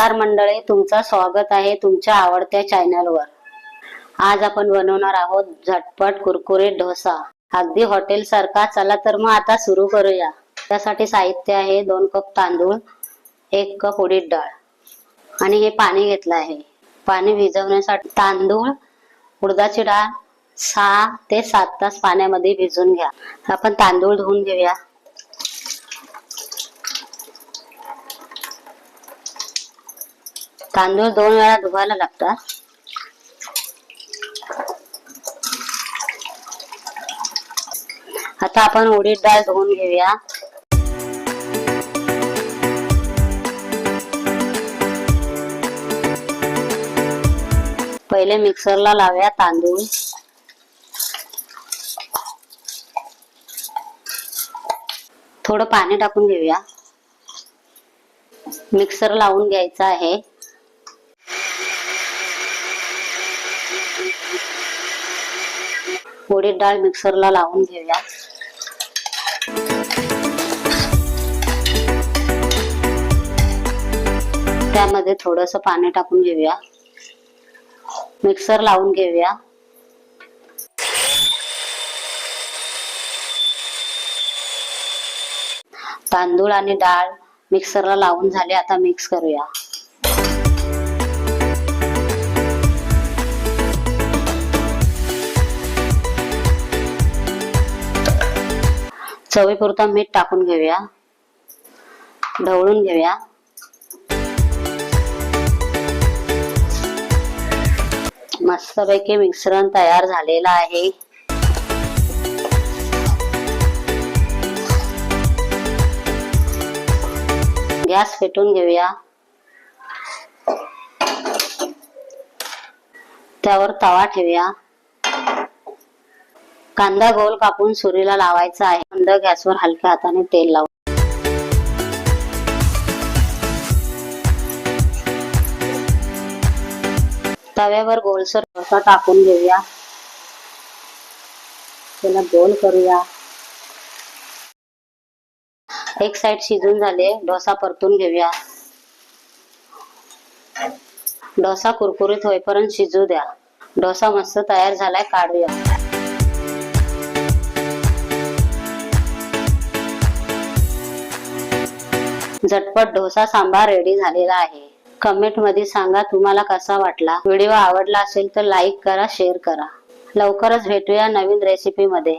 नमस्कार मंडळी, तुमचं स्वागत आहे तुमच्या आवडत्या चॅनलवर। आज आपण बनवणार आहोत झटपट कुरकुरीत डोसा, अगदी हॉटेल सारखा। चला तर मग आता सुरू करूया। त्यासाठी साहित्य आहे 2 कप तांदूळ, 1 कप उडीद डाळ आणि हे पाणी घेतलं आहे। पाणी भिजवण्यासाठी तांदूळ, उडदाची डाळ 6 ते 7 तास पाण्यामध्ये भिजवून घ्या। आपण तांदूळ धुवून घेऊया। तांदूळ 2 वेळा धुवायला लागतात। आता आपण उडीद डाळ धुवून घेऊया। पहिले मिक्सरला लावूया तांदूळ। थोडं पाणी टाकून घेऊया। मिक्सर लावून घ्यायचा आहे। उडीद डाळ मिक्सरला लावून घेऊया। त्यामध्ये थोडंसं पाणी टाकून घेऊया। मिक्सर लावून घेऊया। तांदूळ आणि डाळ मिक्सरला लावून झाले, आता मिक्स करूया। चवीपुरता मीठ टाकून घेऊया। ढवळून घेऊया। मस्तपैकी मिश्रण तयार झालेलं आहे। गॅस पेटवून घेऊया। त्यावर तवा ठेवूया। कांदा गोल कापून सुरीला लावायचा आहे। मंद गॅसवर हलक्या हाताने तेल लावू। तव्यावर गोलसर डोसा टाकून घेऊया। त्याला गोल करूया। एक साइड शिजून झाले, डोसा परतून घेऊया। डोसा कुरकुरीत होईपर्यंत शिजू द्या। डोसा मस्त तयार झालाय, काढूया। झटपट डोसा सांबार रेडी झालेला आहे। कमेंट मध्ये सांगा तुम्हाला कसा वाटला। व्हिडिओ आवडला असेल तर लाईक करा, शेअर करा। लवकरच भेटूया नवीन रेसिपी मध्ये।